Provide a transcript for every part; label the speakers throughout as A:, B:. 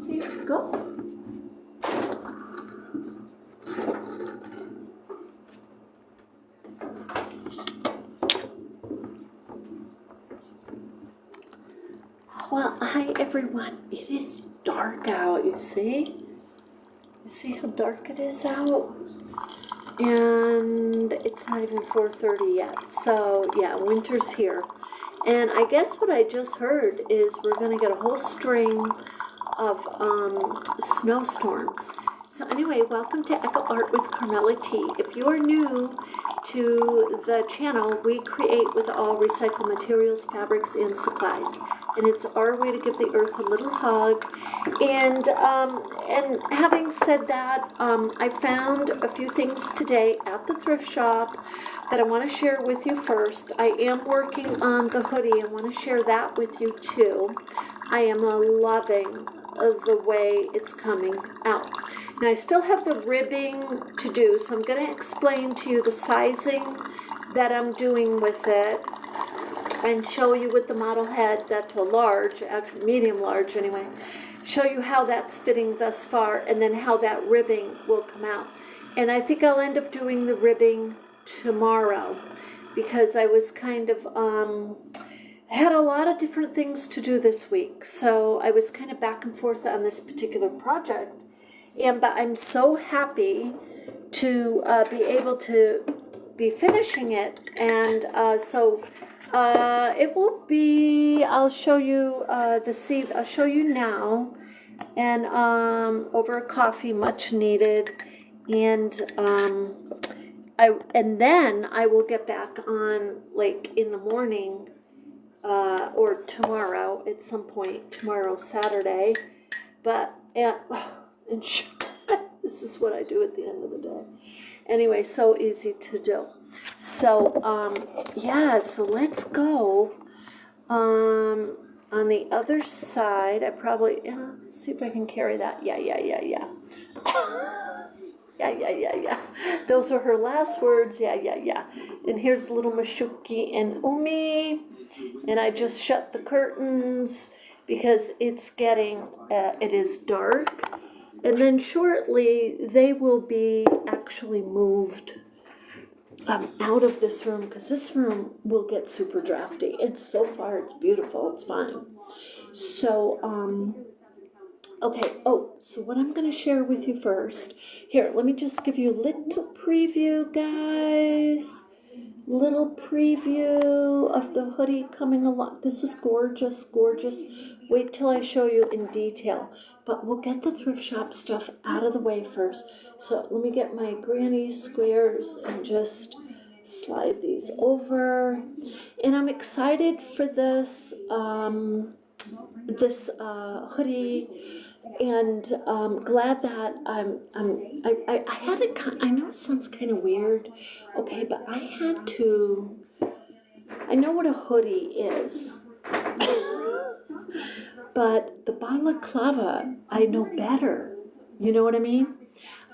A: Here you go. Well, hi everyone. It is dark out, you see? You see how dark it is out? And it's not even 4:30 yet. So yeah, winter's here. And I guess what I just heard is we're gonna get a whole string of snowstorms. So anyway, welcome to Echo Art with Carmella-T. If you are new to the channel, we create with all recycled materials, fabrics, and supplies. And it's our way to give the earth a little hug. And having said that, I found a few things today at the thrift shop that I want to share with you first. I am working on the hoodie. I want to share that with you too. I am loving the way it's coming out. Now I still have the ribbing to do, so I'm going to explain to you the sizing that I'm doing with it and show you with the model head that's a large, actually medium large anyway, show you how that's fitting thus far and then how that ribbing will come out. And I think I'll end up doing the ribbing tomorrow because I was kind of had a lot of different things to do this week, so I was kind of back and forth on this particular project, but I'm so happy to be able to be finishing it, and so it will be, I'll show you I'll show you now, and over a coffee, much needed, and then I will get back on like in the morning. Or tomorrow at some point, tomorrow Saturday, but this is what I do at the end of the day. Anyway, so easy to do. So yeah, so let's go. On the other side, I probably let's see if I can carry that. Yeah. Yeah. Those are her last words. Yeah. And here's little Mashuki and Umi. And I just shut the curtains because it's getting, it is dark. And then shortly they will be actually moved out of this room because this room will get super drafty. And so far it's beautiful, it's fine. So, okay, so what I'm going to share with you first. Here, let me just give you a little preview, guys. Little preview of the hoodie coming along. This is gorgeous, gorgeous. Wait till I show you in detail. But we'll get the thrift shop stuff out of the way first. So let me get my granny squares and just slide these over. And I'm excited for this hoodie, and glad that I had it. I know it sounds kind of weird, okay, but I know what a hoodie is, but the balaclava I know better. You know what I mean?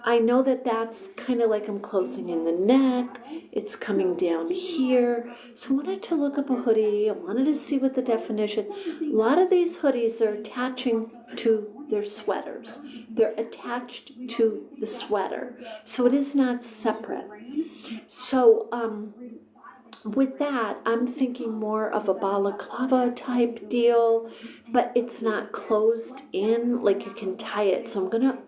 A: I know that that's kind of like I'm closing in the neck, it's coming down here. So I wanted to look up a hoodie, I wanted to see what the definition. A lot of these hoodies, they're attaching to their sweaters. They're attached to the sweater. So it is not separate. So with that, I'm thinking more of a balaclava type deal, but it's not closed in, like you can tie it. So I'm gonna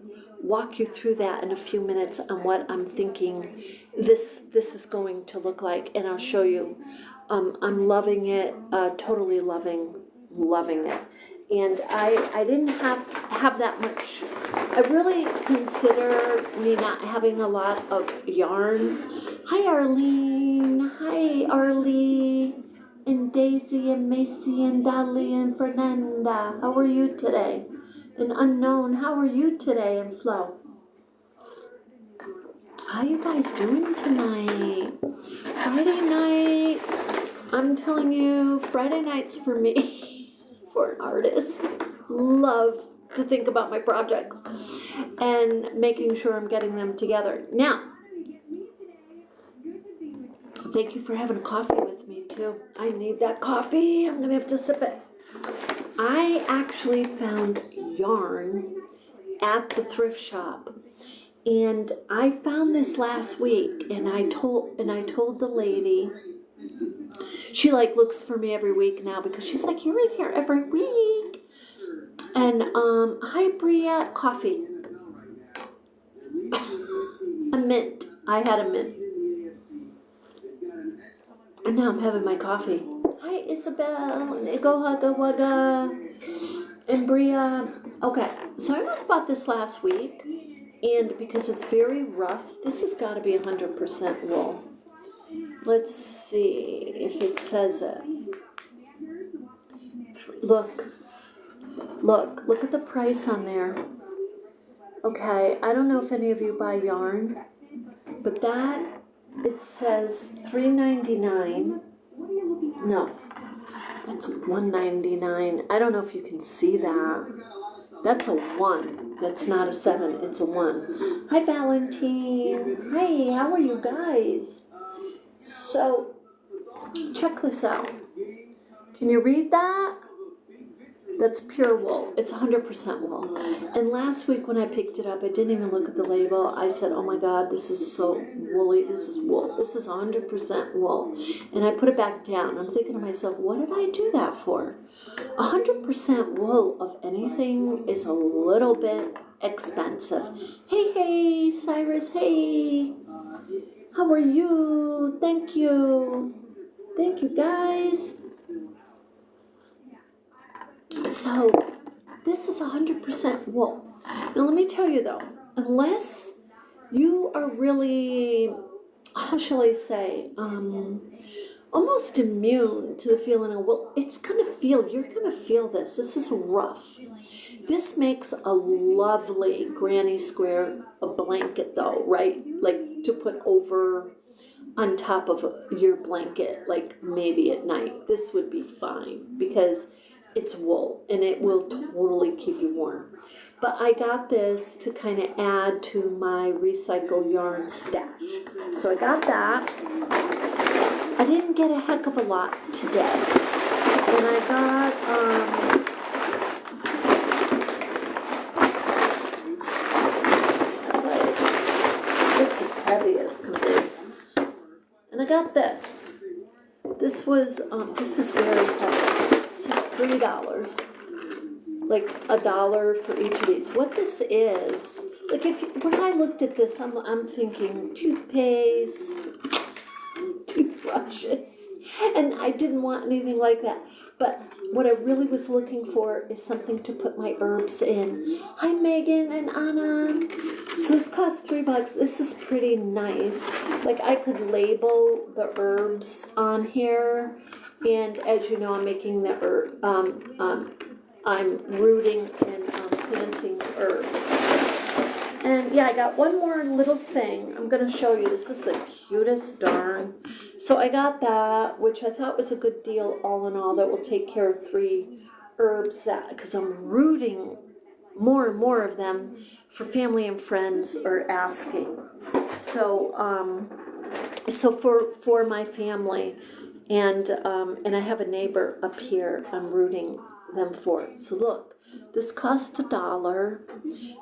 A: walk you through that in a few minutes on what I'm thinking this is going to look like, and I'll show you. I'm loving it, totally loving it. And I didn't have that much. I really consider me not having a lot of yarn. Hi Arlene, hi Arlie, and Daisy and Macy and Dolly and Fernanda. How are you today? And Unknown, how are you today? And Flo, how you guys doing tonight? Friday night, I'm telling you, Friday nights for me, for an artist, love to think about my projects and making sure I'm getting them together. Now, thank you for having a coffee with me too. I need that coffee. I'm gonna have to sip it. I actually found yarn at the thrift shop, and I found this last week, and I told the lady. She like looks for me every week now because she's like, you're in here every week. And hi Bria, coffee. A mint. I had a mint. And now I'm having my coffee. Hi Isabel and Ego Hugga Wugga and Bria. Okay, so I almost bought this last week, and because it's very rough, this has got to be 100% wool. Let's see if it says it. Look at the price on there. Okay, I don't know if any of you buy yarn, but that, it says $3.99. No, that's $1.99. I don't know if you can see that. That's a 1. That's not a 7. It's a 1. Hi, Valentine. Hi, how are you guys? So, check this out. Can you read that? That's pure wool. It's 100% wool. And last week when I picked it up, I didn't even look at the label. I said, oh my God, this is so woolly. This is wool. This is 100% wool. And I put it back down. I'm thinking to myself, what did I do that for? 100% wool of anything is a little bit expensive. Hey, Cyrus, hey. How are you? Thank you. Thank you, guys. So, this is 100% wool. Now, let me tell you though, unless you are really, how shall I say, almost immune to the feeling of wool, you're gonna feel this. This is rough. This makes a lovely granny square blanket though, right? Like to put over on top of your blanket, like maybe at night. This would be fine because it's wool and it will totally keep you warm. But I got this to kind of add to my recycle yarn stash. So I got that. I didn't get a heck of a lot today. And I got, this is heavy as can be. And I got this. This is very heavy. This was $3. Like $1 for each of these. What this is, like when I looked at this, I'm thinking toothpaste, toothbrushes, and I didn't want anything like that. But what I really was looking for is something to put my herbs in. Hi Megan and Anna. So this costs $3. This is pretty nice. Like I could label the herbs on here, and as you know, I'm making the I'm rooting and planting herbs. And yeah, I got one more little thing I'm going to show you. This is the cutest darn. So I got that, which I thought was a good deal all in all. That will take care of 3 herbs because I'm rooting more and more of them for family and friends are asking. So for my family, and I have a neighbor up here I'm rooting them for. So look, this cost $1,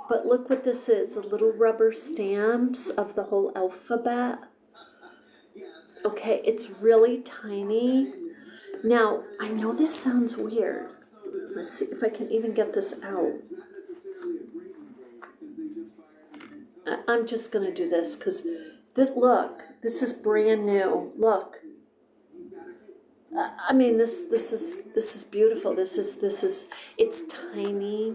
A: but look what this is, the little rubber stamps of the whole alphabet. Okay, it's really tiny. Now, I know this sounds weird. Let's see if I can even get this out. I'm just gonna do this because look, this is brand new. Look. I mean, this is beautiful. This is it's tiny,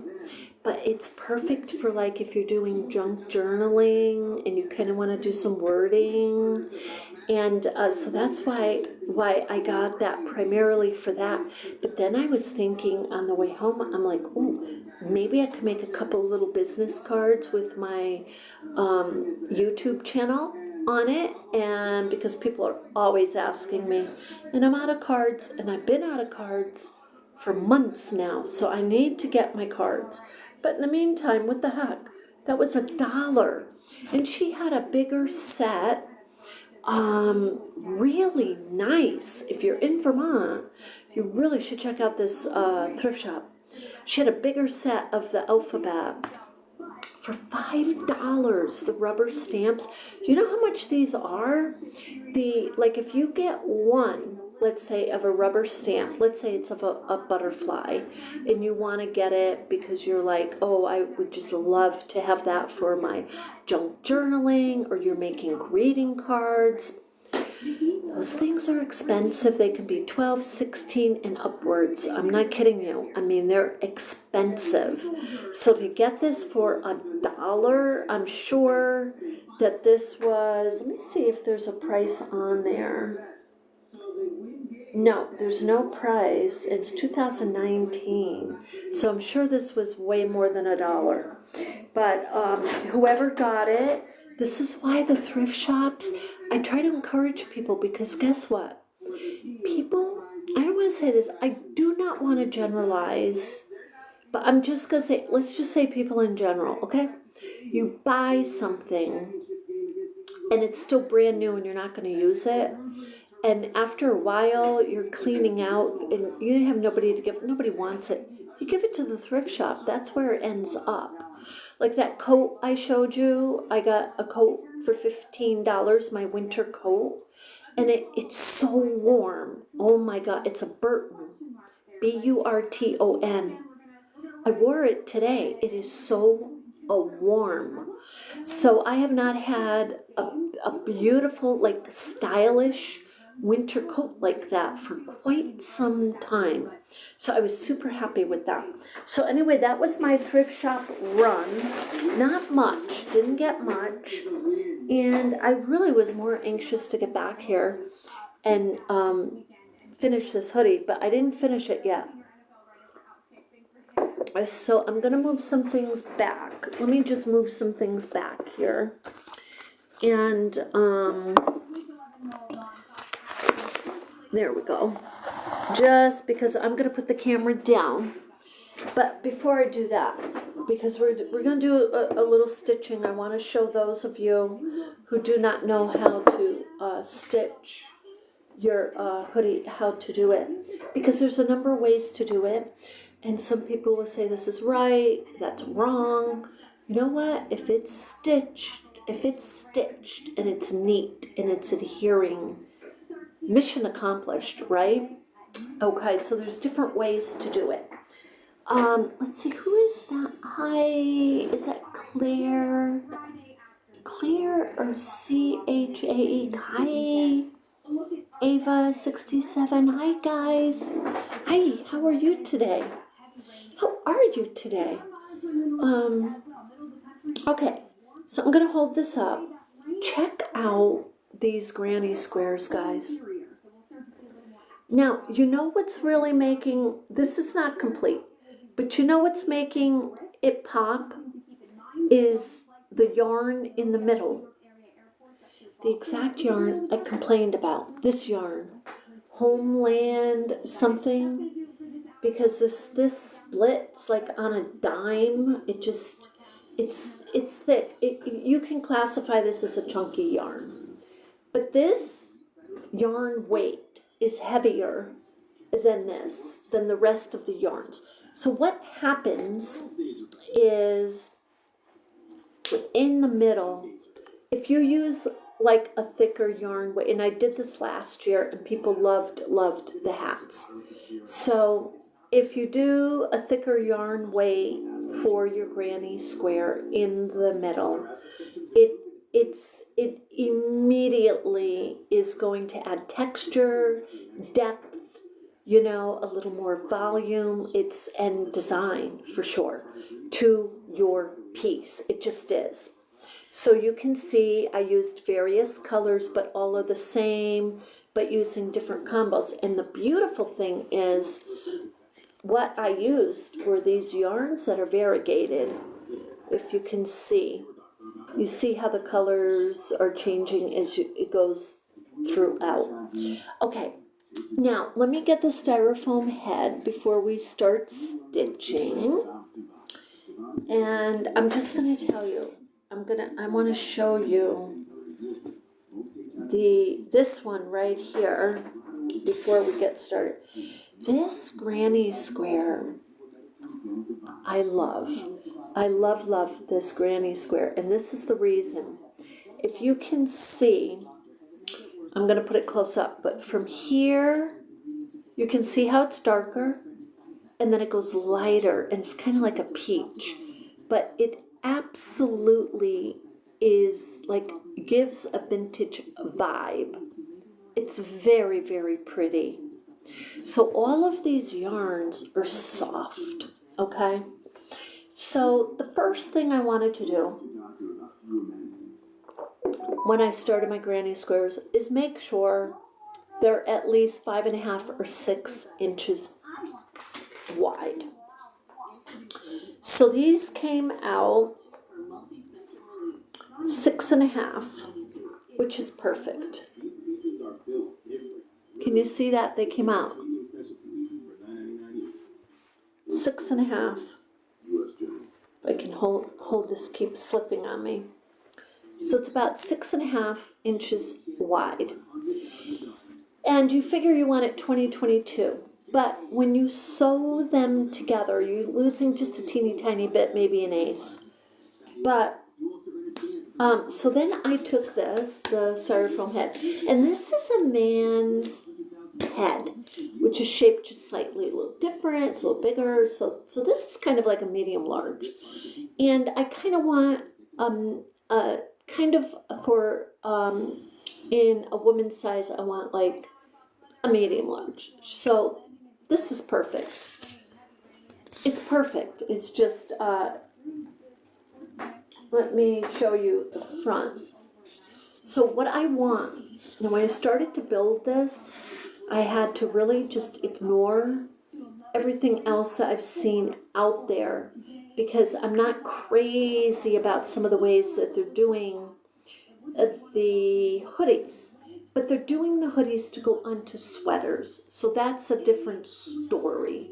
A: but it's perfect for like if you're doing junk journaling and you kind of want to do some wording, and so that's why I got that primarily for that. But then I was thinking on the way home, I'm like, oh, maybe I could make a couple little business cards with my YouTube channel on it, and because people are always asking me, and I'm out of cards, and I've been out of cards for months now, so I need to get my cards. But in the meantime, what the heck, that was $1, and she had a bigger set Really nice. If you're in Vermont, you really should check out this thrift shop. She had a bigger set of the alphabet for $5. The rubber stamps. You know how much these are? Like if you get one, let's say of a rubber stamp, let's say it's of a butterfly, and you want to get it because you're like, oh, I would just love to have that for my junk journaling, or you're making greeting cards. Those things are expensive. They can be 12, 16, and upwards. I'm not kidding you. I mean, they're expensive. So to get this for $1, I'm sure that this was, let me see if there's a price on there. No, there's no price. It's 2019. So I'm sure this was way more than $1. But whoever got it, this is why the thrift shops, I try to encourage people, because guess what? People, I don't want to say this, I do not want to generalize, but I'm just going to say, let's just say people in general, okay? You buy something and it's still brand new and you're not going to use it. And after a while, you're cleaning out and you have nobody to give, nobody wants it. You give it to the thrift shop, that's where it ends up. Like that coat I showed you, I got a coat for $15, my winter coat, and it's so warm. Oh my God, it's a Burton, Burton. I wore it today. It is so warm. So I have not had a beautiful, like stylish winter coat like that for quite some time. So I was super happy with that. So anyway, that was my thrift shop run. Not much, didn't get much. And I really was more anxious to get back here and finish this hoodie, but I didn't finish it yet. So I'm going to move some things back. Let me just move some things back here. And there we go. Just because I'm going to put the camera down. But before I do that, because we're going to do a little stitching, I want to show those of you who do not know how to stitch your hoodie, how to do it. Because there's a number of ways to do it. And some people will say this is right, that's wrong. You know what? If it's stitched and it's neat and it's adhering, mission accomplished, right? Okay, so there's different ways to do it. Let's see, who is that? Hi, is that Claire? Claire or CHAE? Hi, Ava67. Hi, guys. Hi, how are you today? How are you today? Okay, so I'm going to hold this up. Check out these granny squares, guys. Now, you know what's really making, this is not complete, but you know what's making it pop is the yarn in the middle. The exact yarn I complained about, this yarn, Homeland something, because this splits like on a dime. It just, it's thick. You can classify this as a chunky yarn, but this yarn weight is heavier than the rest of the yarns. So what happens is in the middle, if you use like a thicker yarn weight, and I did this last year and people loved the hats. So if you do a thicker yarn weight for your granny square in the middle, it immediately is going to add texture, depth, you know, a little more volume, and design for sure to your piece. It just is. So you can see I used various colors, but all are the same, but using different combos. And the beautiful thing is what I used were these yarns that are variegated. If you can see, you see how the colors are changing as it goes throughout. Okay, now let me get the styrofoam head before we start stitching. And I'm just going to tell you, I want to show you this one right here, before we get started. This granny square, I love. I love this granny square, and this is the reason. If you can see, I'm going to put it close up, but from here, you can see how it's darker, and then it goes lighter, and it's kind of like a peach, but it absolutely is like, gives a vintage vibe. It's very, very pretty. So all of these yarns are soft, okay? So the first thing I wanted to do when I started my granny squares is make sure they're at least 5.5 or 6 inches wide. So these came out 6.5, which is perfect. Can you see that? They came out 6.5. I can hold this, keeps slipping on me. So it's about 6.5 inches wide. And you figure you want it 20-22. But when you sew them together, you're losing just a teeny tiny bit, maybe 1/8. But, so then I took this, the styrofoam head, and this is a man's head, which is shaped just slightly a little different. It's a little bigger. So this is kind of like a medium large. And I kind of want, in a woman's size, I want like a medium large. So this is perfect. It's perfect. It's just, let me show you the front. So what I want, now when I started to build this, I had to really just ignore everything else that I've seen out there, because I'm not crazy about some of the ways that they're doing the hoodies. But they're doing the hoodies to go onto sweaters. So that's a different story,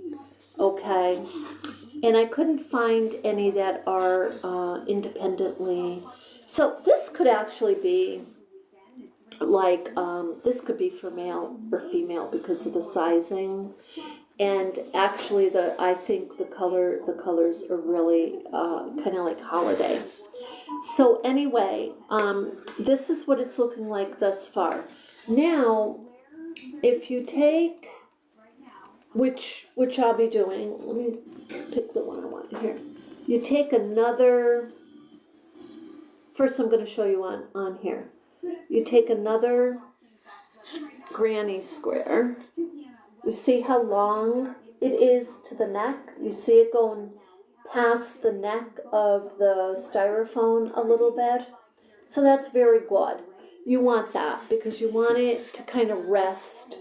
A: okay? And I couldn't find any that are independently. So this could actually be like, this could be for male or female because of the sizing. And actually, I think the colors are really kind of like holiday. So anyway, this is what it's looking like thus far. Now, if you take, which I'll be doing, let me pick the one I want here. You take another, first I'm going to show you on here. You take another granny square. You see how long it is to the neck? You see it going past the neck of the styrofoam a little bit? So that's very good. You want that because you want it to kind of rest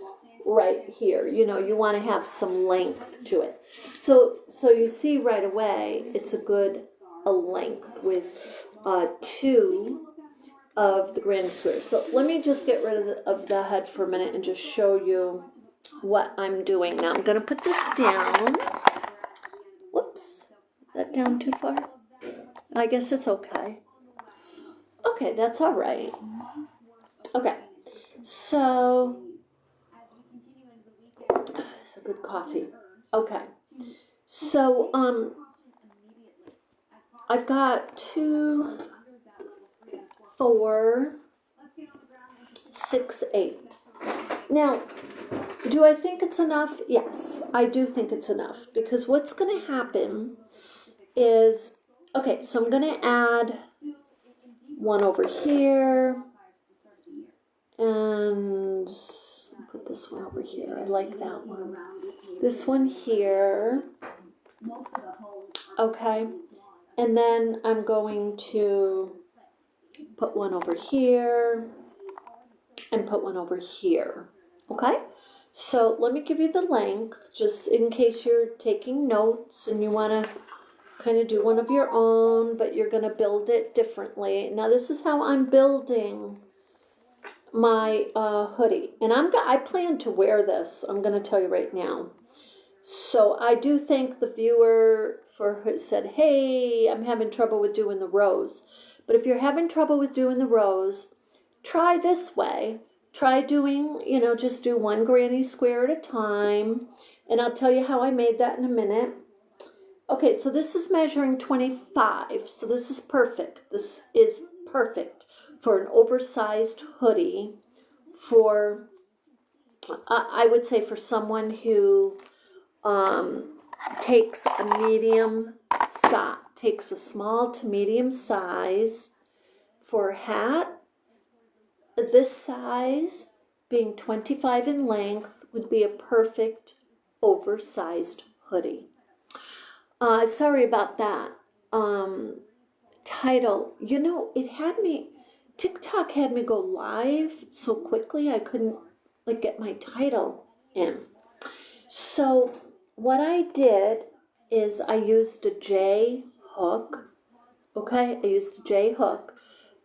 A: right here. You know, you want to have some length to it. So you see right away it's a good length with 2 of the granny squares. So let me just get rid of the head for a minute and just show you what I'm doing. Now I'm going to put this down. Whoops. Is that down too far? I guess it's okay. Okay, that's all right. Okay. So, it's a good coffee. Okay. So, I've got 2, 4, 6, 8. Now, do I think it's enough? Yes, I do think it's enough, because what's going to happen is, okay, so I'm going to add one over here, and put this one over here. I like that one. This one here, okay, and then I'm going to put one over here and put one over here, okay? So let me give you the length, just in case you're taking notes and you want to kind of do one of your own, but you're going to build it differently. Now this is how I'm building my hoodie, and I plan to wear this. I'm going to tell you right now. So I do thank the viewer for who said, hey, I'm having trouble with doing the rows. But if you're having trouble with doing the rows, try this way. Try doing, you know, just do one granny square at a time. And I'll tell you how I made that in a minute. Okay, so this is measuring 25. So this is perfect. This is perfect for an oversized hoodie for, I would say for someone who takes a small to medium size for a hat. This size, being 25 in length, would be a perfect oversized hoodie. Sorry about that. Title, you know, TikTok had me go live so quickly I couldn't like get my title in. So what I did is I used a J hook. Okay, I used a J hook.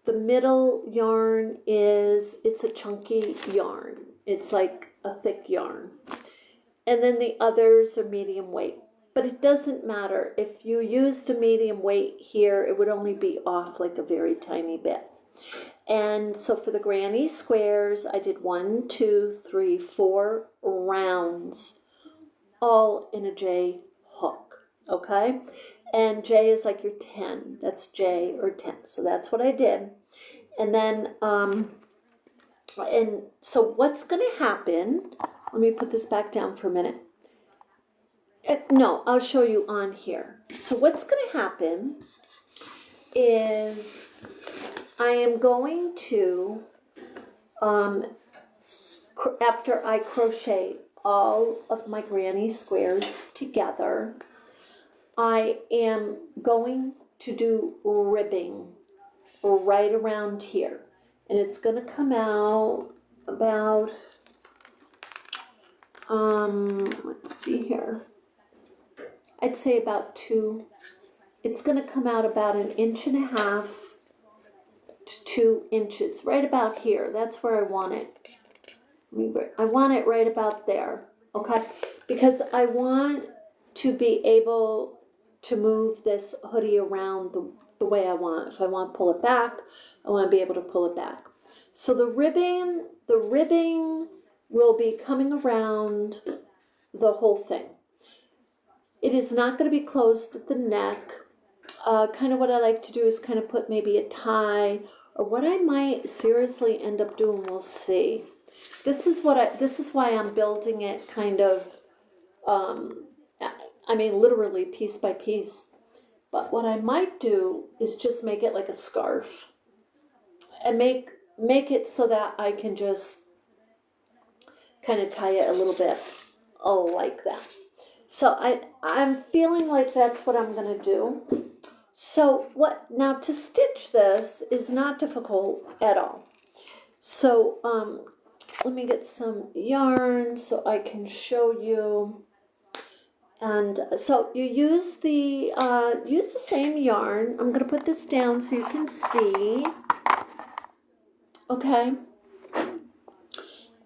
A: The middle yarn it's a chunky yarn. It's like a thick yarn. And then the others are medium weight. But it doesn't matter. If you used a medium weight here, it would only be off like a very tiny bit. And so for the granny squares, I did 1, 2, 3, 4 rounds, all in a J hook, okay? And J is like your 10. That's J or 10. So that's what I did. And then, and so what's going to happen, let me put this back down for a minute. No, I'll show you on here. So what's going to happen is I am going to, after I crochet all of my granny squares together, I am going to do ribbing right around here. And it's going to come out about, let's see here. I'd say about 2. It's going to come out about 1.5 inches to 2 inches, right about here. That's where I want it. I want it right about there, okay? Because I want to be able to move this hoodie around the way I want. If I want to pull it back, I want to be able to pull it back. So the ribbing will be coming around the whole thing. It is not going to be closed at the neck. Kind of what I like to do is kind of put maybe a tie, or what I might seriously end up doing, we'll see. This is why I'm building it kind of, I mean literally piece by piece. But what I might do is just make it like a scarf. And make it so that I can just kind of tie it a little bit, like that. So I'm feeling like that's what I'm going to do. So now to stitch this is not difficult at all. So let me get some yarn so I can show you. And so you use the same yarn. I'm going to put this down so you can see. Okay.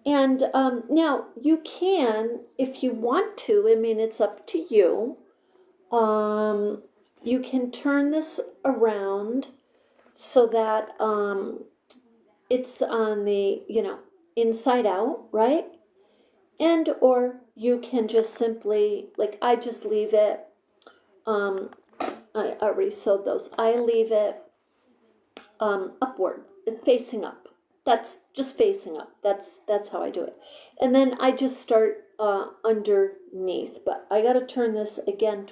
A: And now you can, if you want to, I mean, it's up to you. You can turn this around so that it's on the, inside out, right? And or you can just simply, like I just leave it, I already sewed those. I leave it upward, facing up. That's just facing up. That's how I do it. And then I just start underneath. But I got to turn this again,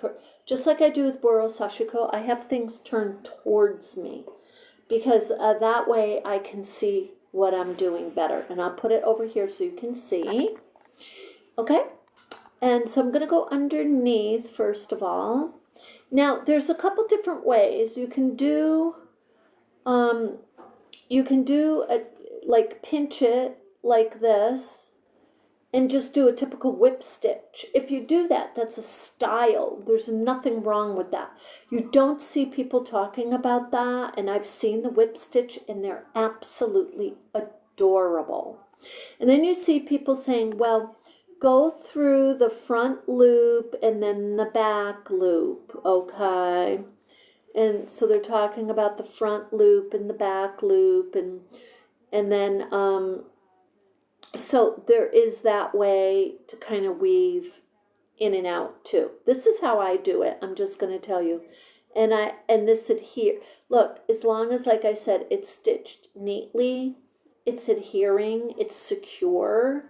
A: just like I do with Boro Sashiko. I have things turned towards me because that way I can see what I'm doing better. And I'll put it over here so you can see. Okay? And so I'm going to go underneath first of all. Now, there's a couple different ways. You can do like pinch it like this and just do a typical whip stitch. If you do that, that's a style. There's nothing wrong with that. You don't see people talking about that, and I've seen the whip stitch and they're absolutely adorable. And then you see people saying, well, go through the front loop and then the back loop, okay? And so they're talking about the front loop and the back loop, and And then, so there is that way to kind of weave in and out too. This is how I do it. I'm just going to tell you. And this adhere. Look, as long as, like I said, it's stitched neatly, it's adhering, it's secure,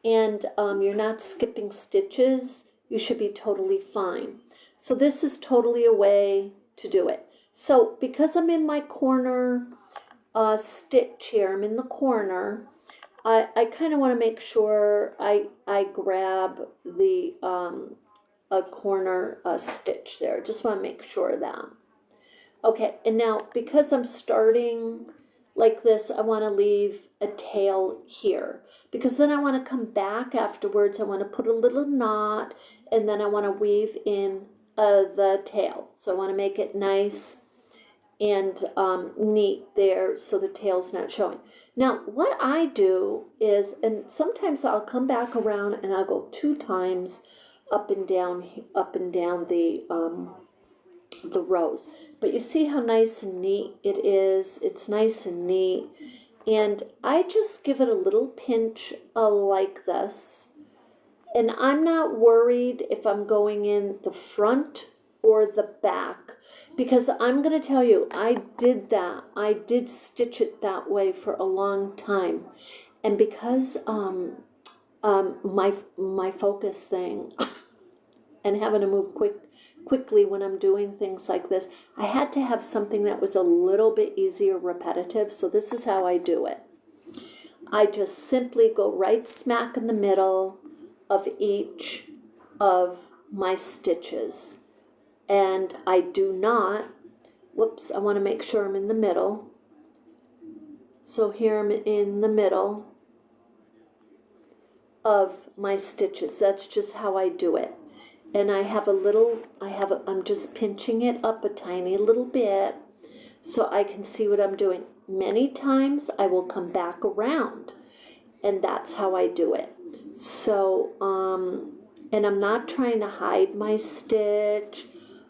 A: and you're not skipping stitches, you should be totally fine. So this is totally a way to do it. So because I'm in my corner stitch here, I'm in the corner, I kind of want to make sure I grab the a corner stitch there. Just want to make sure of that. Okay, and now because I'm starting like this, I want to leave a tail here, because then I want to come back afterwards. I want to put a little knot, and then I want to weave in the tail. So I want to make it nice and neat there so the tail's not showing. Now what I do is, and sometimes I'll come back around and I'll go 2 times up and down the rows. But you see how nice and neat it is. It's nice and neat, and I just give it a little pinch like this, and I'm not worried if I'm going in the front or the back, because I'm going to tell you, I did that. I did stitch it that way for a long time, and because my focus thing and having to move quickly when I'm doing things like this, I had to have something that was a little bit easier, repetitive. So this is how I do it. I just simply go right smack in the middle of each of my stitches. And I do not, whoops, I want to make sure I'm in the middle. So here I'm in the middle of my stitches. That's just how I do it. And I have a little, I'm just pinching it up a tiny little bit so I can see what I'm doing. Many times I will come back around, and that's how I do it. So, and I'm not trying to hide my stitch.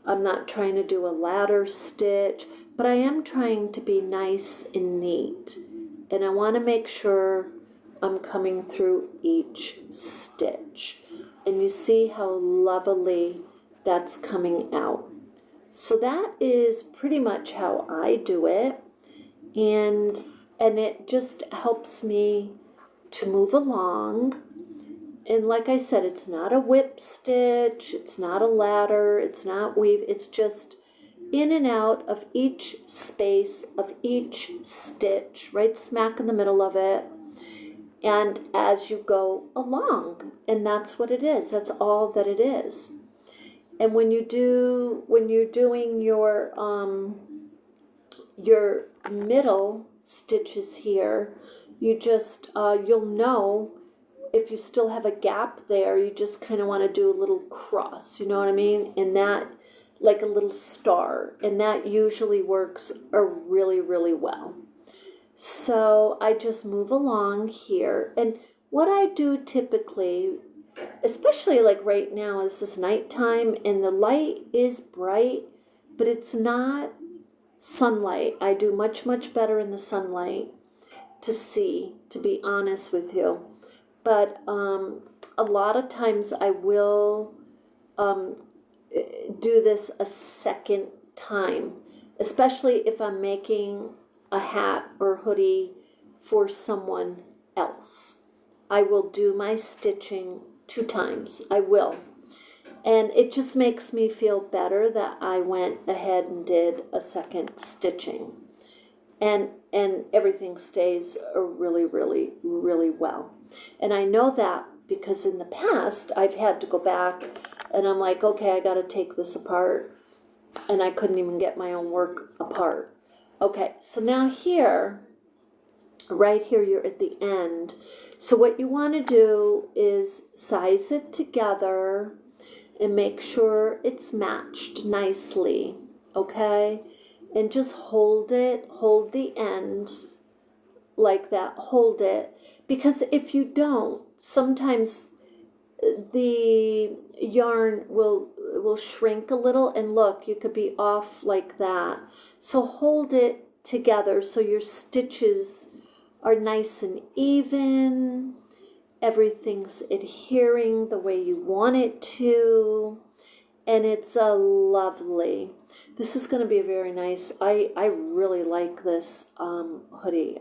A: I'm not trying to do a ladder stitch, but I am trying to be nice and neat. And I want to make sure I'm coming through each stitch. And you see how lovely that's coming out. So that is pretty much how I do it. And it just helps me to move along. And like I said, it's not a whip stitch, it's not a ladder, it's not weave, it's just in and out of each space of each stitch, right smack in the middle of it. And as you go along, and that's what it is. That's all that it is. And when you're doing your middle stitches here, you just you'll know if you still have a gap there. You just kind of want to do a little cross. You know what I mean? And that, like a little star, and that usually works really, really well. So I just move along here, and what I do typically, especially like right now, this is nighttime and the light is bright, but it's not sunlight. I do much, much better in the sunlight to see, to be honest with you. But a lot of times I will do this a second time, especially if I'm making a hat or hoodie for someone else. I will do my stitching 2 times. I will. And it just makes me feel better that I went ahead and did a second stitching. And everything stays really, really, really well. And I know that because in the past I've had to go back and I'm like, okay, I got to take this apart, and I couldn't even get my own work apart. Okay, so now here, right here, you're at the end. So what you want to do is size it together and make sure it's matched nicely, okay? And just hold it, hold the end like that, hold it. Because if you don't, sometimes the yarn will shrink a little, and look, you could be off like that. So hold it together so your stitches are nice and even. Everything's adhering the way you want it to. And it's a lovely, this is going to be a very nice, I really like this hoodie.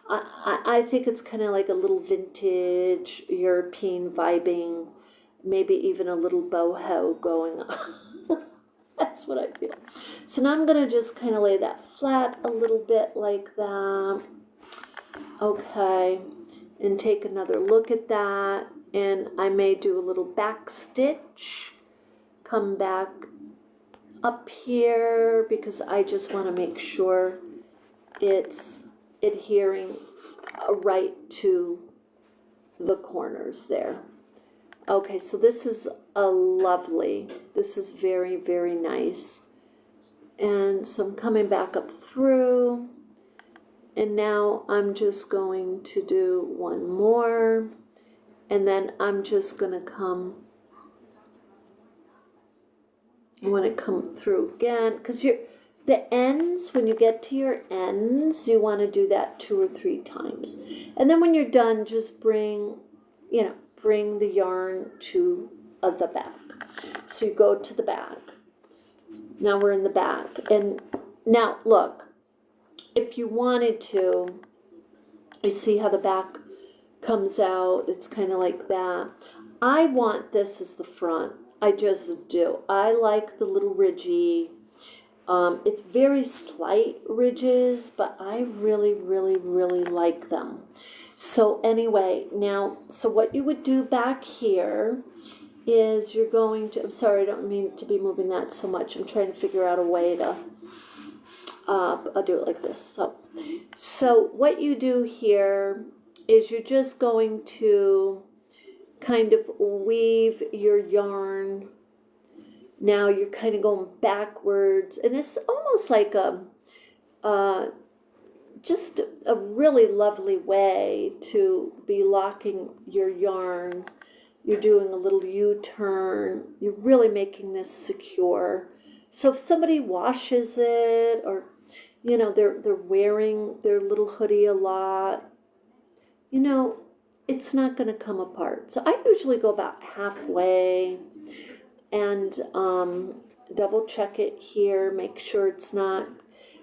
A: I think it's kind of like a little vintage European vibing, maybe even a little boho going on. That's what I feel. So now I'm going to just kind of lay that flat a little bit like that. Okay. And take another look at that. And I may do a little back stitch. Come back up here because I just want to make sure it's adhering right to the corners there. Okay, so this is a lovely, this is very, very nice. And so I'm coming back up through, and now I'm just going to do one more, and then I'm just going to come, I want to come through again, because the ends, when you get to your ends, you want to do that 2 or 3 times. And then when you're done, just bring the yarn to the back. So you go to the back. Now we're in the back. And now look, if you wanted to, you see how the back comes out? It's kind of like that. I want this as the front. I just do. I like the little ridgy. It's very slight ridges, but I really, really, really like them. So anyway, now, so what you would do back here is you're going to, I'm sorry, I don't mean to be moving that so much. I'm trying to figure out a way to, I'll do it like this. So what you do here is you're just going to kind of weave your yarn. Now you're kind of going backwards, and it's almost like just a really lovely way to be locking your yarn. You're doing a little U-turn. You're really making this secure. So if somebody washes it, or they're wearing their little hoodie a lot, it's not going to come apart. So I usually go about halfway and double check it here, make sure it's not.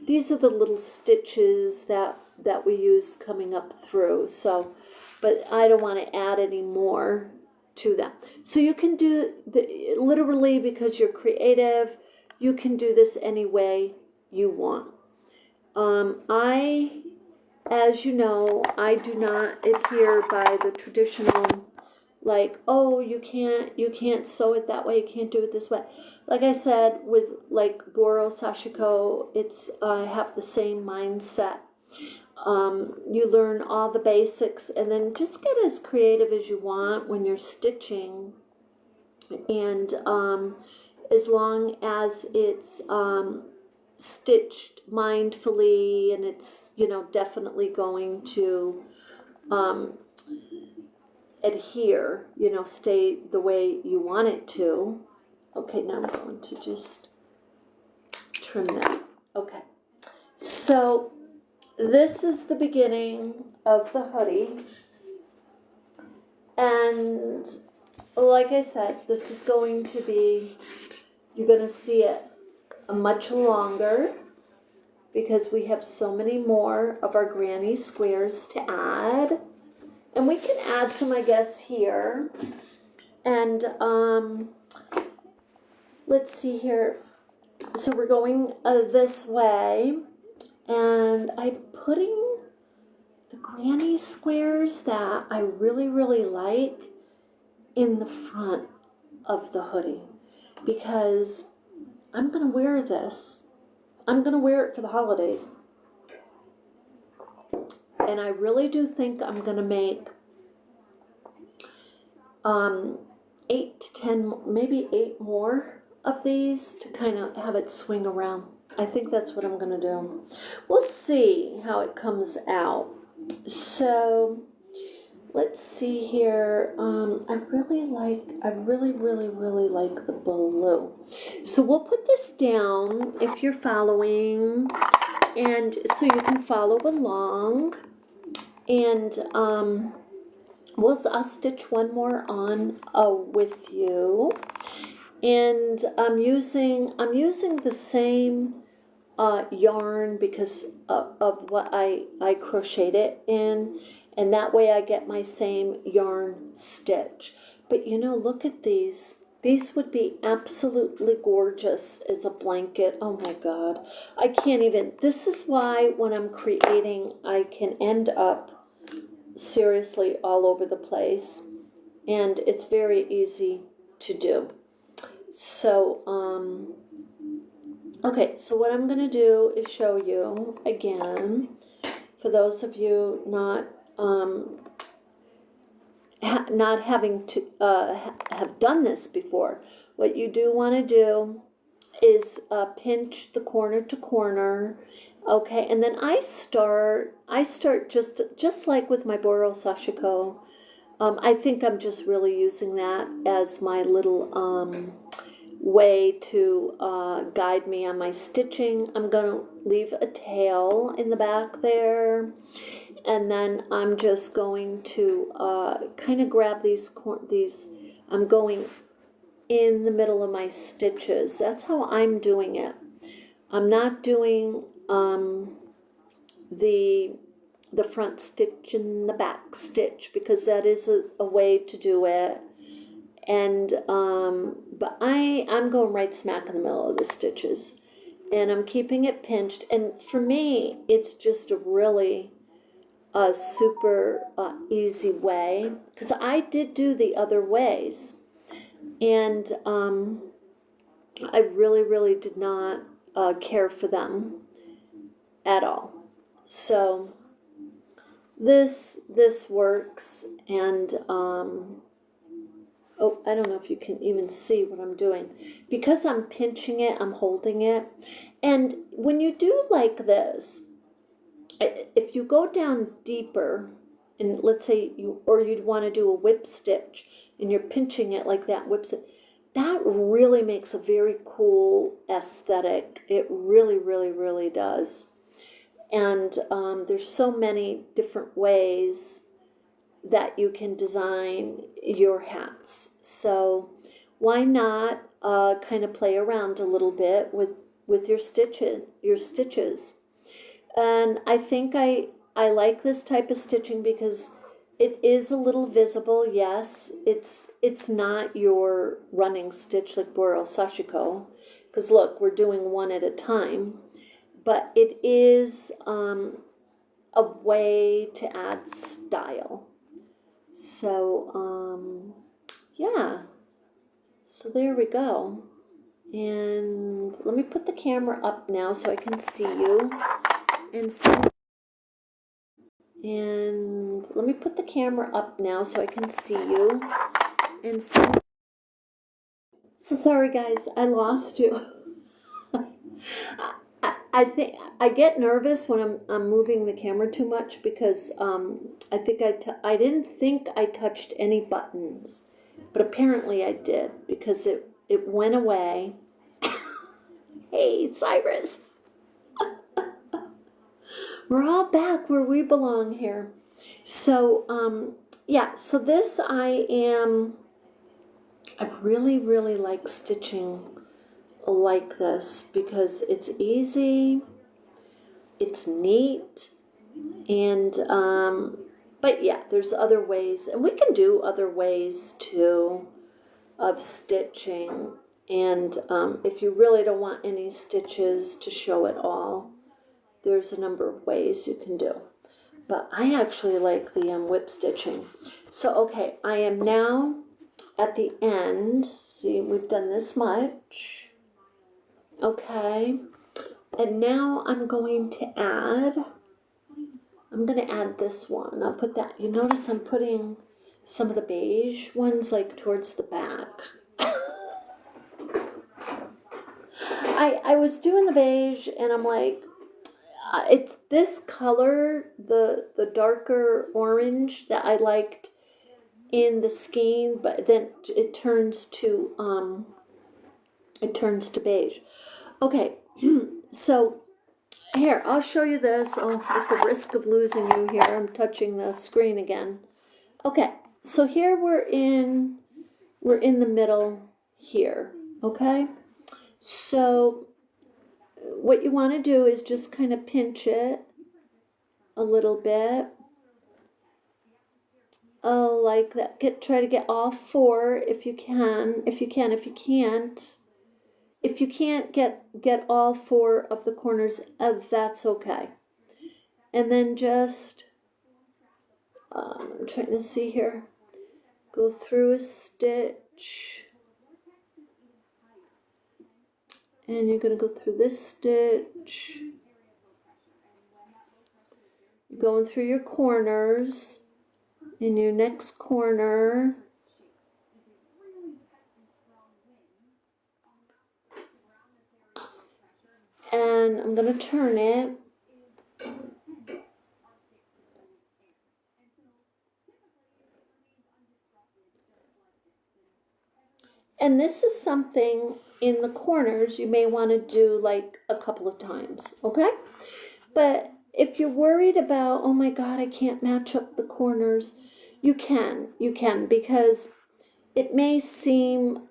A: These are the little stitches that we use coming up through. So, but I don't want to add any more to that. So you can do literally, because you're creative, you can do this any way you want. As you know, I do not adhere by the traditional, like, oh, you can't sew it that way, you can't do it this way. Like I said, with like Boro Sashiko, it's I have the same mindset. You learn all the basics, and then just get as creative as you want when you're stitching. And as long as it's stitched mindfully, and it's definitely going to adhere, stay the way you want it to. Okay, now I'm going to just trim that. Okay, so this is the beginning of the hoodie, and like I said, this is going to be, you're going to see it much longer, because we have so many more of our granny squares to add. And we can add some, I guess, here. And let's see here. So we're going this way. And I'm putting the granny squares that I really, really like in the front of the hoodie. Because I'm going to wear this. I'm going to wear it for the holidays. And I really do think I'm going to make 8 to 10, maybe 8 more of these to kind of have it swing around. I think that's what I'm going to do. We'll see how it comes out. So let's see here. I really, really like the blue. So we'll put this down if you're following, and so you can follow along. And I'll stitch one more on with you. And I'm using the same yarn because of what I crocheted it in, and that way I get my same yarn stitch. But you know, look at these. These would be absolutely gorgeous as a blanket. Oh my God. I can't even. This is why when I'm creating, I can end up seriously all over the place. And it's very easy to do. So, okay, so what I'm going to do is show you again, for those of you not not having to have done this before, what you do want to do is pinch the corner to corner, okay, and then I start just like with my Boro Sashiko. I think I'm just really using that as my little way to guide me on my stitching. I'm going to leave a tail in the back there, and then I'm just going to kind of grab these, I'm going in the middle of my stitches. That's how I'm doing it. I'm not doing the front stitch and the back stitch, because that is a way to do it. And but I'm going right smack in the middle of the stitches, and I'm keeping it pinched. And for me, it's just a really super easy way, because I did do the other ways, and I really did not care for them at all. So this works. And oh, I don't know if you can even see what I'm doing. Because I'm pinching it, I'm holding it. And when you do like this, if you go down deeper, and let's say you'd want to do a whip stitch, and you're pinching it like that, whips it, that really makes a very cool aesthetic. It really does. And there's so many different ways that you can design your hats. So why not kind of play around a little bit with your stitches. And I think I like this type of stitching because it is a little visible. Yes, it's not your running stitch like Boro Sashiko, because look, we're doing one at a time, but it is a way to add style. So yeah, so there we go. And let me put the camera up now so I can see you and see. And let me put the camera up now so I can see you and see. So sorry guys, I lost you. I think I get nervous when I'm moving the camera too much, because I think I didn't think I touched any buttons, but apparently I did, because it went away. Hey Cyrus, we're all back where we belong here. So yeah, so this I really like stitching like this because it's easy, it's neat, and but yeah, there's other ways, and we can do other ways too of stitching. And if you really don't want any stitches to show at all, there's a number of ways you can do. But I actually like the whip stitching. So okay, I am now at the end. See, we've done this much. Okay, and now I'm going to add this one. I'll put that, you notice I'm putting some of the beige ones like towards the back. I was doing the beige, and I'm like, it's this color, the darker orange, that I liked in the skein, but then it turns to beige. Okay, so Here, I'll show you this. Oh, at the risk of losing you here, I'm touching the screen again. Okay, so here we're in the middle here, okay? So what you want to do is just kind of pinch it a little bit. Oh, like that. Try to get all four if you can. If you can't, get all four of the corners, that's okay. And then just, I'm trying to see here. Go through a stitch. And you're going to go through this stitch. You're going through your corners. In your next corner. And I'm going to turn it. And this is something in the corners you may want to do like a couple of times, okay? But if you're worried about, oh my God, I can't match up the corners, you can, because it may seem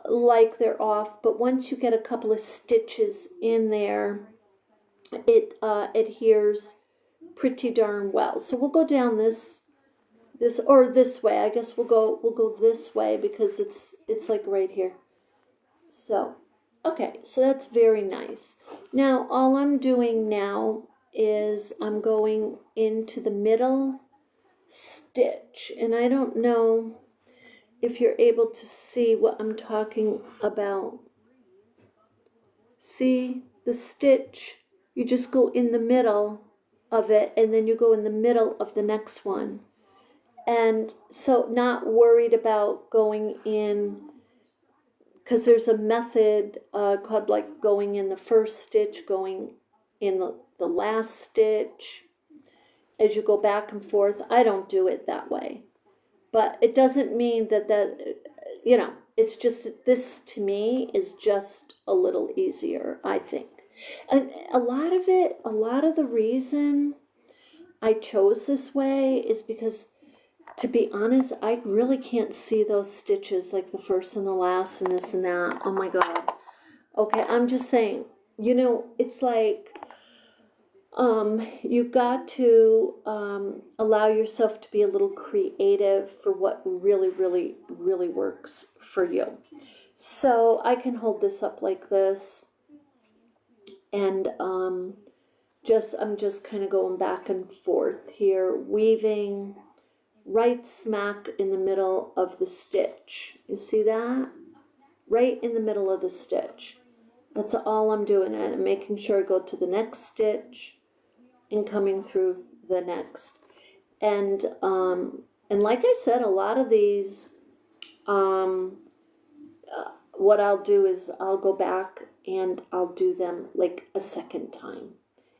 A: like they're off, but once you get a couple of stitches in there, it adheres pretty darn well. So we'll go down this way. I guess we'll go this way because it's like right here. So, okay, so that's very nice. Now, all I'm doing now is I'm going into the middle stitch, and I don't know if you're able to see what I'm talking about. See the stitch? You just go in the middle of it, and then you go in the middle of the next one. And so not worried about going in, because there's a method called like going in the first stitch, going in the last stitch as you go back and forth. I don't do it that way. But it doesn't mean that, it's just that this to me is just a little easier, I think. And a lot of the reason I chose this way is because, to be honest, I really can't see those stitches, like the first and the last and this and that. Oh my God. Okay, I'm just saying, it's like, you've got to allow yourself to be a little creative for what really, really, really works for you. So I can hold this up like this, and I'm just kind of going back and forth here, weaving right smack in the middle of the stitch. You see that? Right in the middle of the stitch. That's all I'm doing, and I'm making sure I go to the next stitch and coming through the next. And like I said, a lot of these, what I'll do is I'll go back and I'll do them like a second time.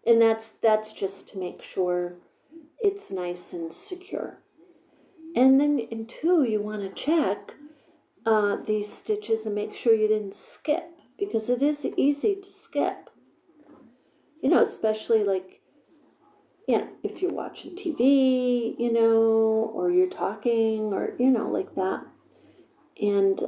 A: And that's just to make sure it's nice and secure. And then in two, you want to check these stitches and make sure you didn't skip, because it is easy to skip. Especially like, if you're watching TV, or you're talking, or, like that. And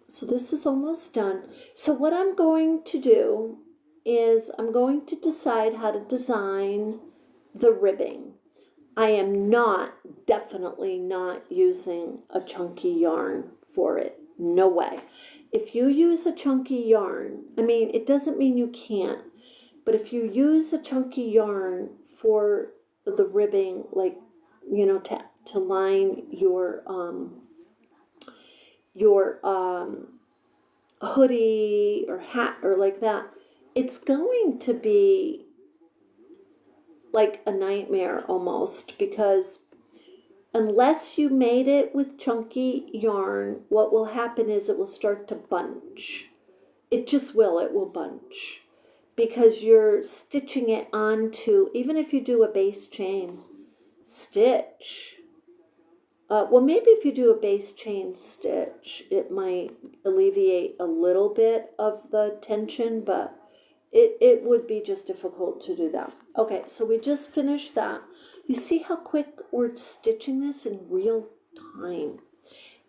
A: so this is almost done. So what I'm going to do is I'm going to decide how to design the ribbing. I am definitely not using a chunky yarn for it. No way. If you use a chunky yarn, it doesn't mean you can't, but if you use a chunky yarn for the ribbing, like, to line your hoodie or hat or like that, it's going to be like a nightmare almost, because unless you made it with chunky yarn, what will happen is it will start to bunch. It just will. It will bunch because you're stitching it onto, even if you do a base chain stitch. Well, maybe if you do a base chain stitch, it might alleviate a little bit of the tension, but it would be just difficult to do that. Okay, so we just finished that. You see how quick we're stitching this in real time.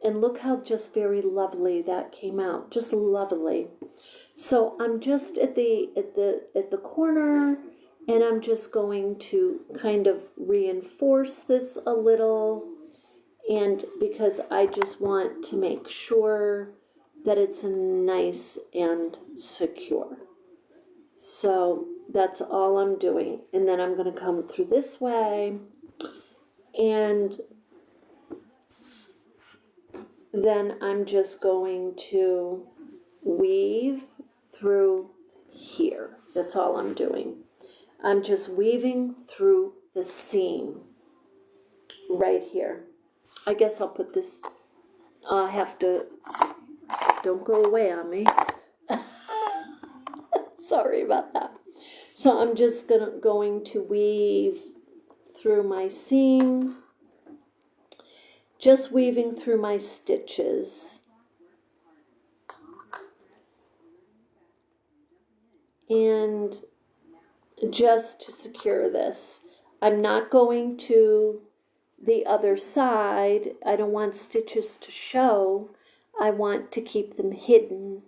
A: And look how just very lovely that came out, just lovely. So I'm just at the corner, and I'm just going to kind of reinforce this a little, and because I just want to make sure that it's nice and secure. So that's all I'm doing. And then I'm going to come through this way, and then I'm just going to weave through here. That's all I'm doing. I'm just weaving through the seam right here. I guess I'll put this, I have to, don't go away on me. Sorry about that. So I'm just going to weave through my seam, just weaving through my stitches. And just to secure this, I'm not going to the other side. I don't want stitches to show. I want to keep them hidden.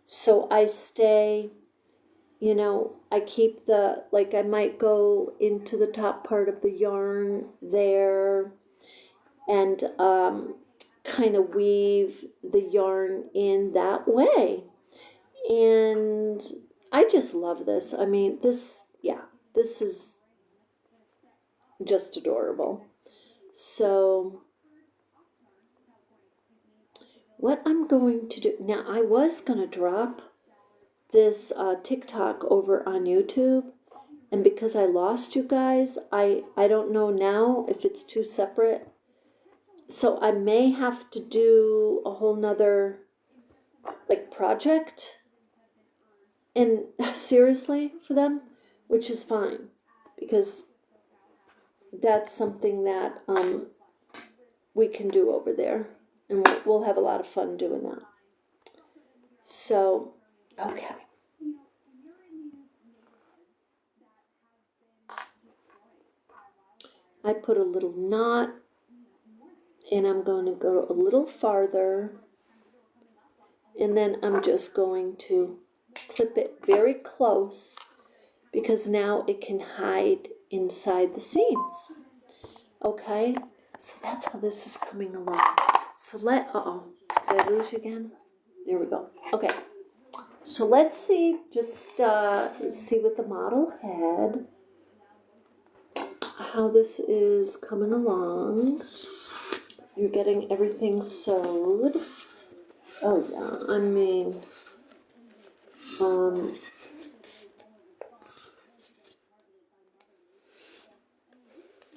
A: So I stay, you know, I keep the, like I might go into the top part of the yarn there and kind of weave the yarn in that way. And I just love this. I mean, this, yeah, this is just adorable. So what I'm going to do, now I was going to drop this TikTok over on YouTube, and because I lost you guys, I don't know now if it's two separate. So I may have to do a whole nother like project and seriously for them, which is fine, because that's something that we can do over there, and we'll have a lot of fun doing that. So, okay. I put a little knot, and I'm going to go a little farther, and then I'm just going to clip it very close, because now it can hide inside the seams. Okay, so that's how this is coming along. So did I lose you again? There we go. Okay, so let's see, just see with the model head how this is coming along. You're getting everything sewed. Oh yeah, I mean,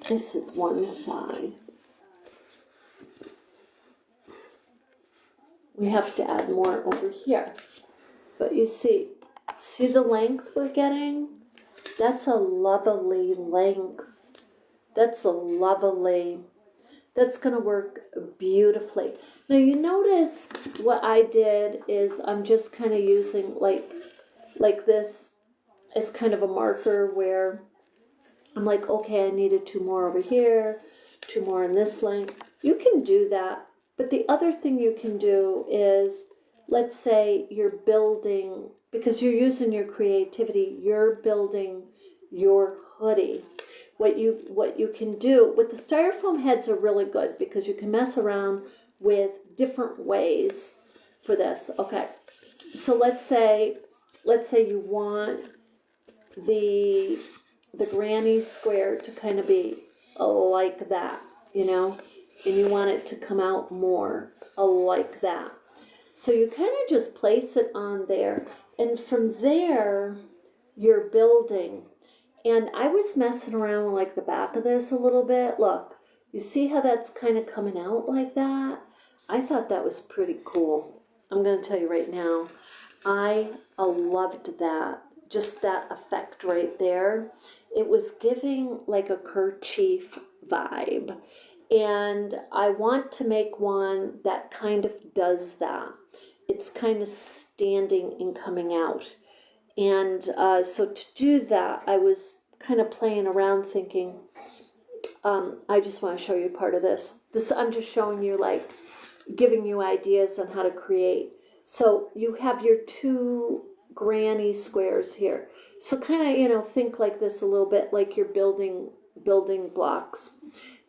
A: this is one side. We have to add more over here. But you see the length we're getting? That's a lovely length. That's a lovely, that's going to work beautifully. Now you notice what I did is I'm just kind of using like this as kind of a marker where I'm like, okay, I needed 2 more over here, 2 more in this length. You can do that. But the other thing you can do is, let's say you're building, because you're using your creativity, you're building your hoodie. What you can do with the styrofoam heads are really good because you can mess around with different ways for this. Okay, so let's say you want the granny square to kind of be like that, you know, and you want it to come out more like that. So you kind of just place it on there, and from there you're building. And I was messing around with like the back of this a little bit. Look, you see how that's kind of coming out like that? I thought that was pretty cool. I'm going to tell you right now, I loved that. Just that effect right there. It was giving like a kerchief vibe. And I want to make one that kind of does that. It's kind of standing and coming out. And so to do that, I was kind of playing around thinking, I just want to show you part of this. I'm just showing you, like, giving you ideas on how to create. So you have your two granny squares here. So kind of, think like this a little bit, like you're building blocks.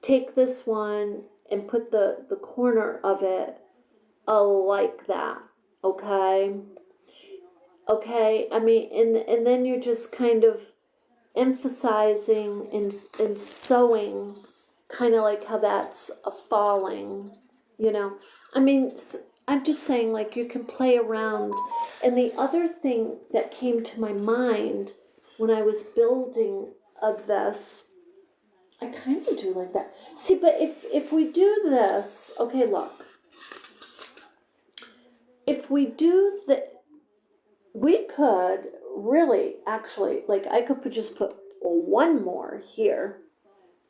A: Take this one and put the corner of it like that, okay? Okay, I mean, and then you're just kind of emphasizing and sewing, kind of like how that's a falling, I mean, I'm just saying, like, you can play around. And the other thing that came to my mind when I was building of this, I kind of do like that. See, but if we do this, okay, look. If we do we could really, actually, like, I could just put one more here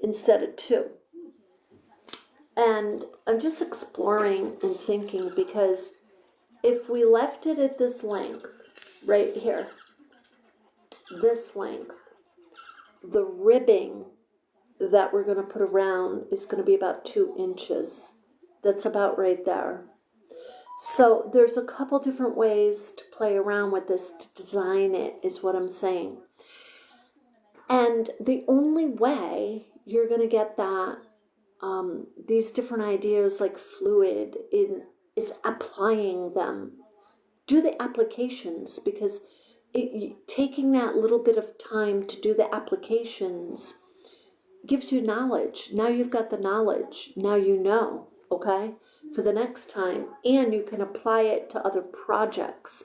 A: instead of two. And I'm just exploring and thinking, because if we left it at this length, right here, this length, the ribbing that we're going to put around is going to be about 2 inches. That's about right there. So there's a couple different ways to play around with this, to design it, is what I'm saying. And the only way you're going to get that, these different ideas, like fluid, is applying them. Do the applications, because taking that little bit of time to do the applications gives you knowledge. Now you've got the knowledge. Now you know, okay, for the next time, and you can apply it to other projects.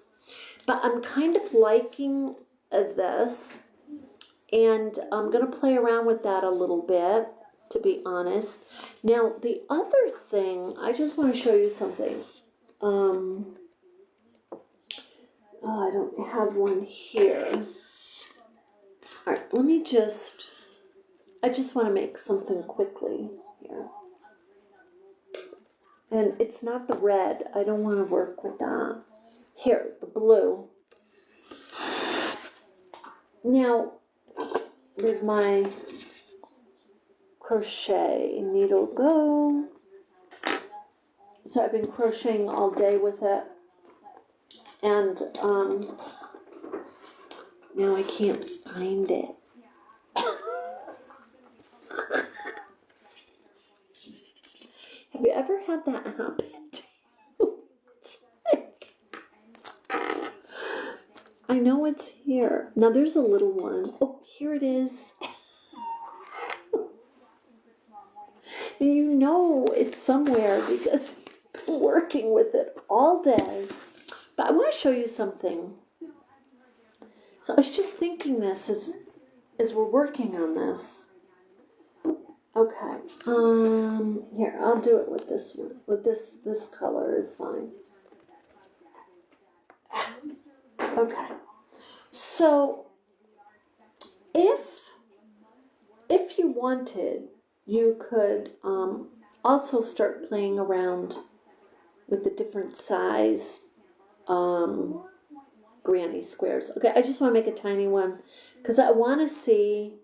A: But I'm kind of liking this, and I'm going to play around with that a little bit, to be honest. Now, the other thing, I just want to show you something. I don't have one here. All right, I just want to make something quickly here. And it's not the red. I don't want to work with that. Here, the blue. Now, where'd my crochet needle go? So I've been crocheting all day with it. And now I can't find it. Have you ever had that happen? I know it's here. Now there's a little one. Oh, here it is. You know it's somewhere, because I've been working with it all day. But I want to show you something. So I was just thinking this as we're working on this. Okay. Here, I'll do it with this one. With this color is fine. Okay. So if you wanted, you could also start playing around with the different size granny squares. Okay, I just want to make a tiny one, because I want to see,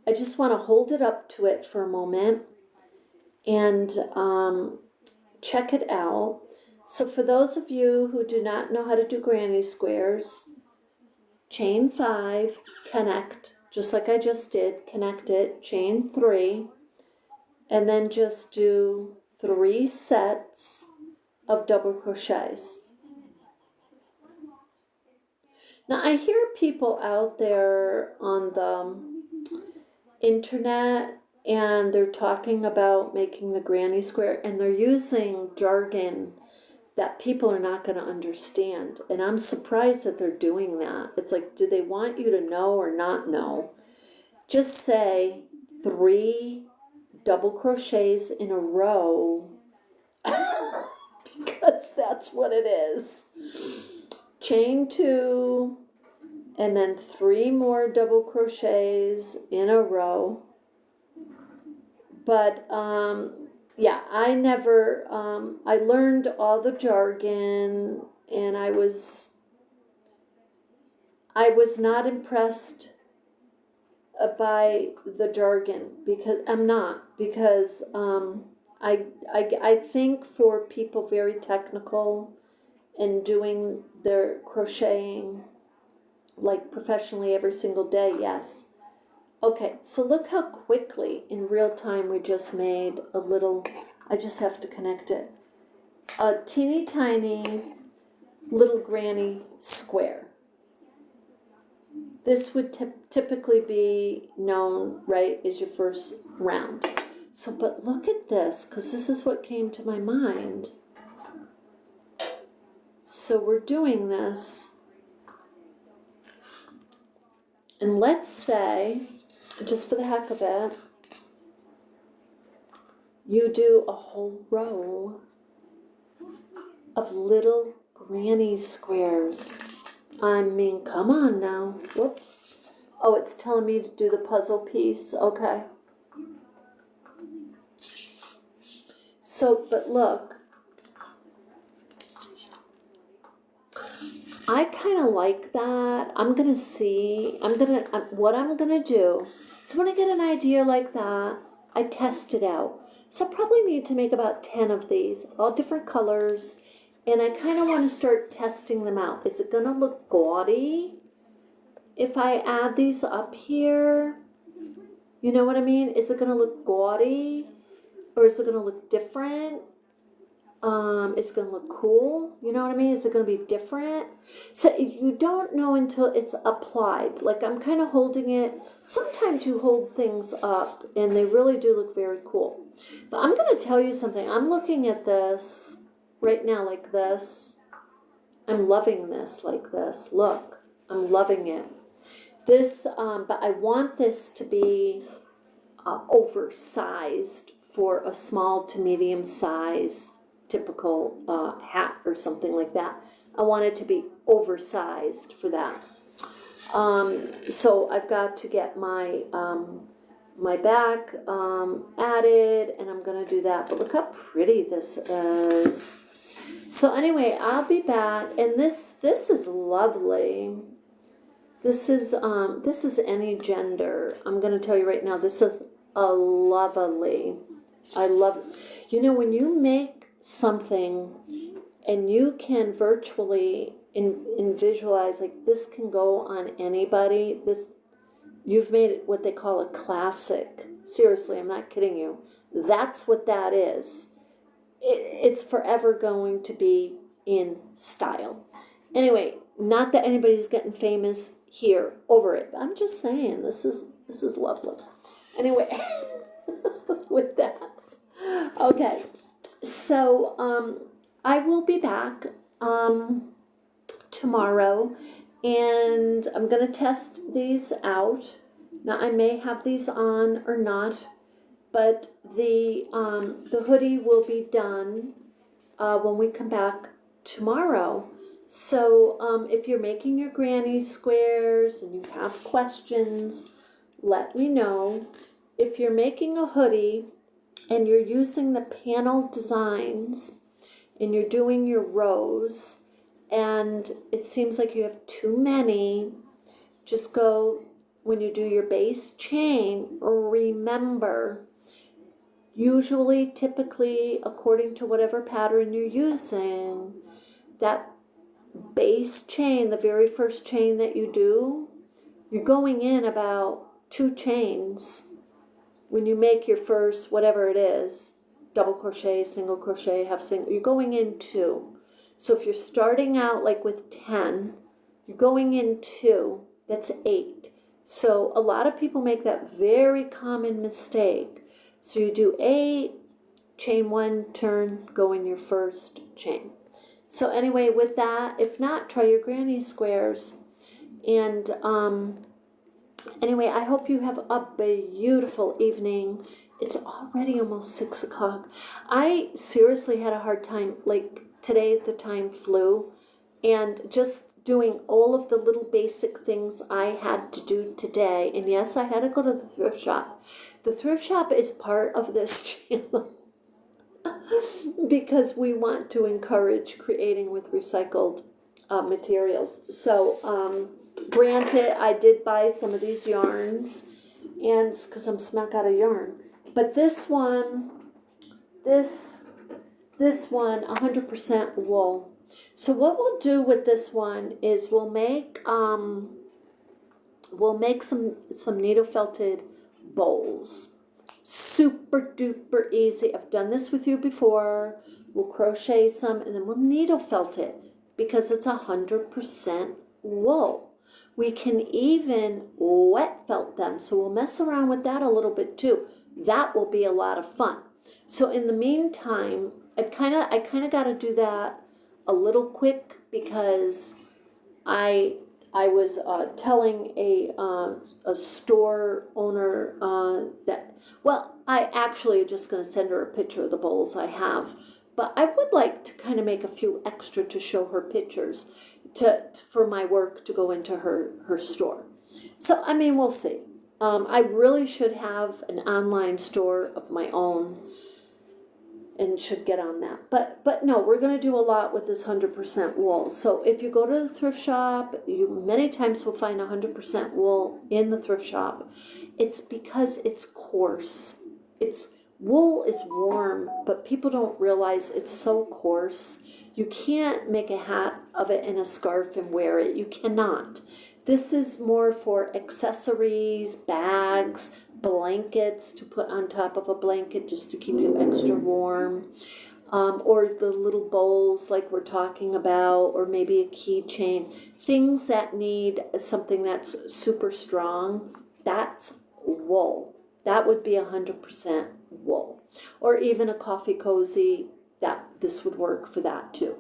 A: I just want to hold it up to it for a moment and check it out. So for those of you who do not know how to do granny squares, chain 5, connect, just like I just did, connect it, chain 3, and then just do 3 sets of double crochets. Now I hear people out there on the internet, and they're talking about making the granny square, and they're using jargon that people are not going to understand. And I'm surprised that they're doing that. It's like, do they want you to know or not know? Just say 3 double crochets in a row, because that's what it is. Chain 2, and then 3 more double crochets in a row. But yeah, I never, I learned all the jargon, and I I was not impressed by the jargon, because I'm not, because I think for people very technical and doing their crocheting like professionally every single day, yes. Okay, so look how quickly in real time we just made a little, I just have to connect it, a teeny tiny little granny square. This would typically be known, right, as your first round. So, but look at this, because this is what came to my mind. So we're doing this, and let's say, just for the heck of it, you do a whole row of little granny squares. I mean, come on now. Whoops. Oh, it's telling me to do the puzzle piece. Okay. So, but look, I kind of like that. I'm going to see, what I'm going to do. So when I get an idea like that, I test it out. So I probably need to make about 10 of these, all different colors. And I kind of want to start testing them out. Is it going to look gaudy if I add these up here? You know what I mean? Is it going to look gaudy? Or is it going to look different? It's going to look cool. You know what I mean? Is it going to be different? So you don't know until it's applied. Like I'm kind of holding it. Sometimes you hold things up and they really do look very cool. But I'm going to tell you something. I'm looking at this right now like this. I'm loving this like this. Look, I'm loving it. This, but I want this to be oversized for a small to medium size typical hat or something like that. I want it to be oversized for that. So I've got to get my my back added, and I'm gonna do that. But look how pretty this is. So anyway, I'll be back, and this is lovely. This is any gender. I'm gonna tell you right now, this is a lovely. I love, you know, when you make something and you can virtually in visualize, like this can go on anybody. This, you've made it what they call a classic. Seriously, I'm not kidding you. That's what that is. It's forever going to be in style. Anyway, not that anybody's getting famous here over it. I'm just saying this is lovely. Anyway, with that. Okay, so I will be back tomorrow, and I'm going to test these out. Now, I may have these on or not, but the hoodie will be done when we come back tomorrow. So if you're making your granny squares and you have questions, let me know. If you're making a hoodie and you're using the panel designs and you're doing your rows and it seems like you have too many, just go, when you do your base chain, remember, usually, typically, according to whatever pattern you're using, that base chain, the very first chain that you do, you're going in about 2 chains. When you make your first, whatever it is, double crochet, single crochet, half single, you're going in 2. So if you're starting out like with 10, you're going in 2, that's 8. So a lot of people make that very common mistake. So you do 8, chain 1, turn, go in your first chain. So anyway, with that, if not, try your granny squares. And anyway, I hope you have a beautiful evening. It's already almost 6 o'clock. I seriously had a hard time, like today the time flew, and just doing all of the little basic things I had to do today. And yes, I had to go to the thrift shop. The thrift shop is part of this channel because we want to encourage creating with recycled materials. So Granted, I did buy some of these yarns, and because I'm smack out of yarn. But this one, this one, 100% wool. So what we'll do with this one is we'll make some needle felted bowls. Super duper easy. I've done this with you before. We'll crochet some and then we'll needle felt it because it's 100% wool. We can even wet felt them, so we'll mess around with that a little bit too. That will be a lot of fun. So in the meantime, I kind of got to do that a little quick because I was telling a store owner that, well, I actually just going to send her a picture of the bowls I have, but I would like to kind of make a few extra to show her pictures for my work to go into her store. So, I mean, we'll see. I really should have an online store of my own and should get on that. But no, we're going to do a lot with this 100% wool. So if you go to the thrift shop, you many times will find 100% wool in the thrift shop. It's because it's coarse. Wool is warm, but people don't realize it's so coarse. You can't make a hat of it and a scarf and wear it. You cannot. This is more for accessories, bags, blankets to put on top of a blanket just to keep you extra warm. Or the little bowls like we're talking about, or maybe a keychain. Things that need something that's super strong, that's wool. That would be 100% wool. Or even a coffee cozy, this would work for that too.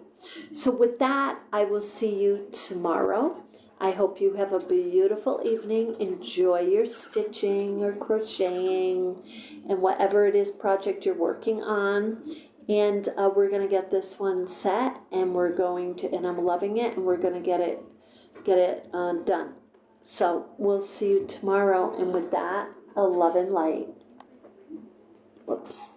A: So with that, I will see you tomorrow. I hope you have a beautiful evening. Enjoy your stitching or crocheting and whatever it is project you're working on. And we're going to get this one set, and and I'm loving it, and we're going to get it done. So we'll see you tomorrow. And with that, a love and light. Whoops.